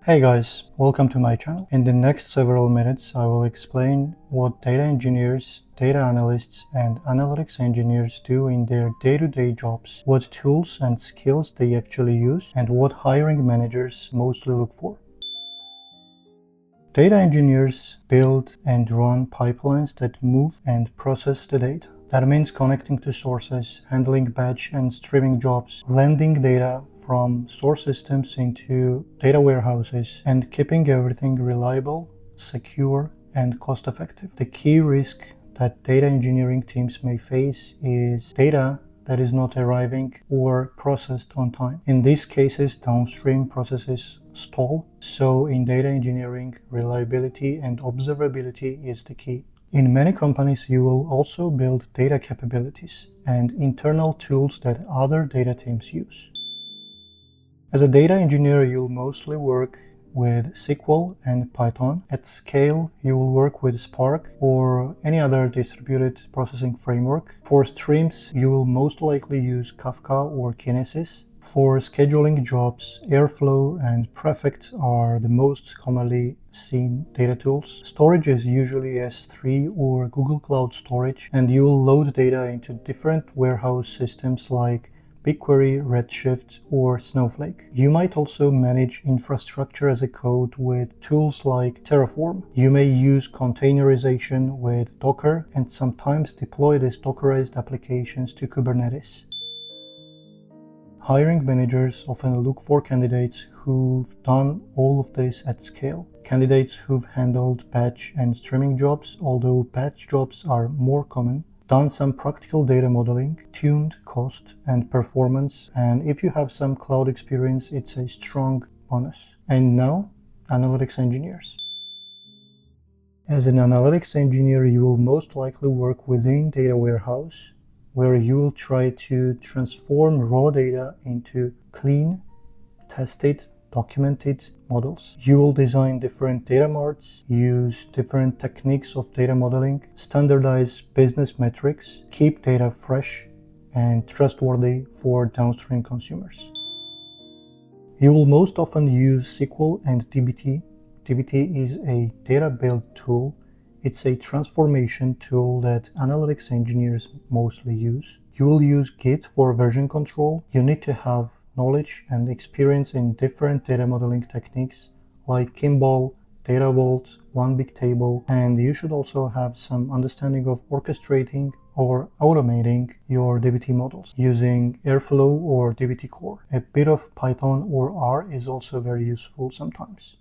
Hey guys, welcome to my channel. In the next several minutes, I will explain what data engineers, data analysts, and analytics engineers do in their day-to-day jobs, what tools and skills they actually use, and what hiring managers mostly look for. Data engineers build and run pipelines that move and process the data. That means connecting to sources, handling batch and streaming jobs, lending data from source systems into data warehouses, and keeping everything reliable, secure, and cost-effective. The key risk that data engineering teams may face is data that is not arriving or processed on time. In these cases, downstream processes stall. So in data engineering, reliability and observability is the key. In many companies, you will also build data capabilities and internal tools that other data teams use. As a data engineer, you'll mostly work with SQL and Python. At scale, you will work with Spark or any other distributed processing framework. For streams, you will most likely use Kafka or Kinesis. For scheduling jobs, Airflow and Prefect are the most commonly seen data tools. Storage is usually S3 or Google Cloud Storage, and you will load data into different warehouse systems like BigQuery, Redshift, or Snowflake. You might also manage infrastructure as a code with tools like Terraform. You may use containerization with Docker and sometimes deploy these Dockerized applications to Kubernetes. Hiring managers often look for candidates who've done all of this at scale. Candidates who've handled batch and streaming jobs, although batch jobs are more common, done some practical data modeling, tuned cost and performance, and if you have some cloud experience, it's a strong bonus. And now, analytics engineers. As an analytics engineer, you will most likely work within data warehouse, where you will try to transform raw data into clean, tested, documented models. You will design different data marts, use different techniques of data modeling, standardize business metrics, keep data fresh and trustworthy for downstream consumers. You will most often use SQL and dbt. dbt is a data build tool. It's a transformation tool that analytics engineers mostly use. You will use Git for version control. You need to have knowledge and experience in different data modeling techniques like Kimball, Data Vault, One Big Table, and you should also have some understanding of orchestrating or automating your dbt models using Airflow or dbt core. A bit of Python or R is also very useful sometimes.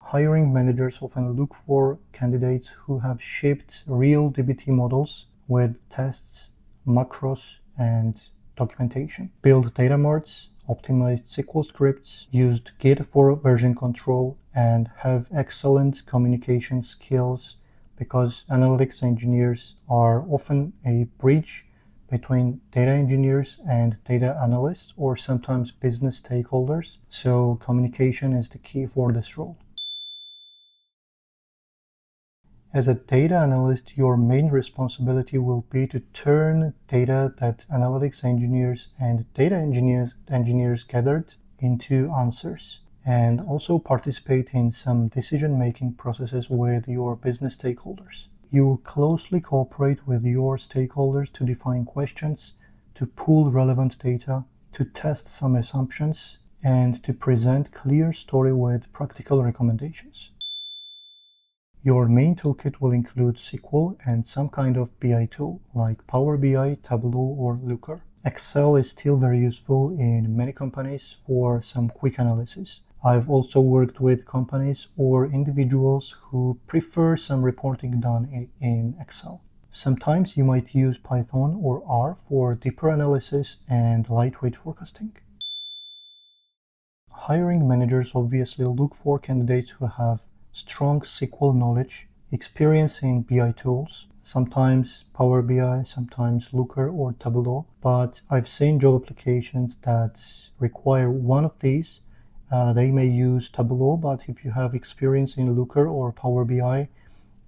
Hiring managers often look for candidates who have shaped real dbt models with tests, macros, and documentation, built data marts, optimized SQL scripts, used Git for version control, and have excellent communication skills because analytics engineers are often a bridge between data engineers and data analysts or sometimes business stakeholders. So communication is the key for this role. As a data analyst, your main responsibility will be to turn data that analytics engineers and data engineers gathered into answers, and also participate in some decision-making processes with your business stakeholders. You will closely cooperate with your stakeholders to define questions, to pool relevant data, to test some assumptions, and to present clear story with practical recommendations. Your main toolkit will include SQL and some kind of BI tool like Power BI, Tableau, or Looker. Excel is still very useful in many companies for some quick analysis. I've also worked with companies or individuals who prefer some reporting done in Excel. Sometimes you might use Python or R for deeper analysis and lightweight forecasting. Hiring managers obviously look for candidates who have strong SQL knowledge, experience in BI tools, sometimes Power BI, sometimes Looker or Tableau, but I've seen job applications that require one of these. They may use Tableau, but if you have experience in Looker or Power BI,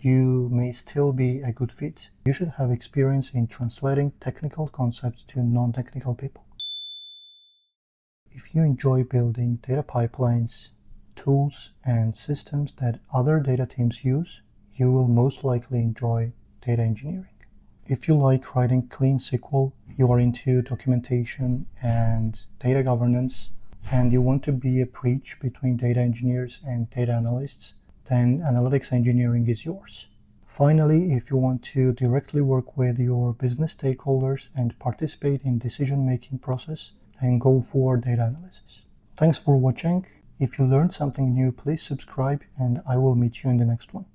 you may still be a good fit. You should have experience in translating technical concepts to non-technical people. If you enjoy building data pipelines, tools, and systems that other data teams use, you will most likely enjoy data engineering. If you like writing clean SQL, you are into documentation and data governance, and you want to be a bridge between data engineers and data analysts, then analytics engineering is yours. Finally, if you want to directly work with your business stakeholders and participate in decision-making process, then go for data analysis. Thanks for watching. If you learned something new, please subscribe and I will meet you in the next one.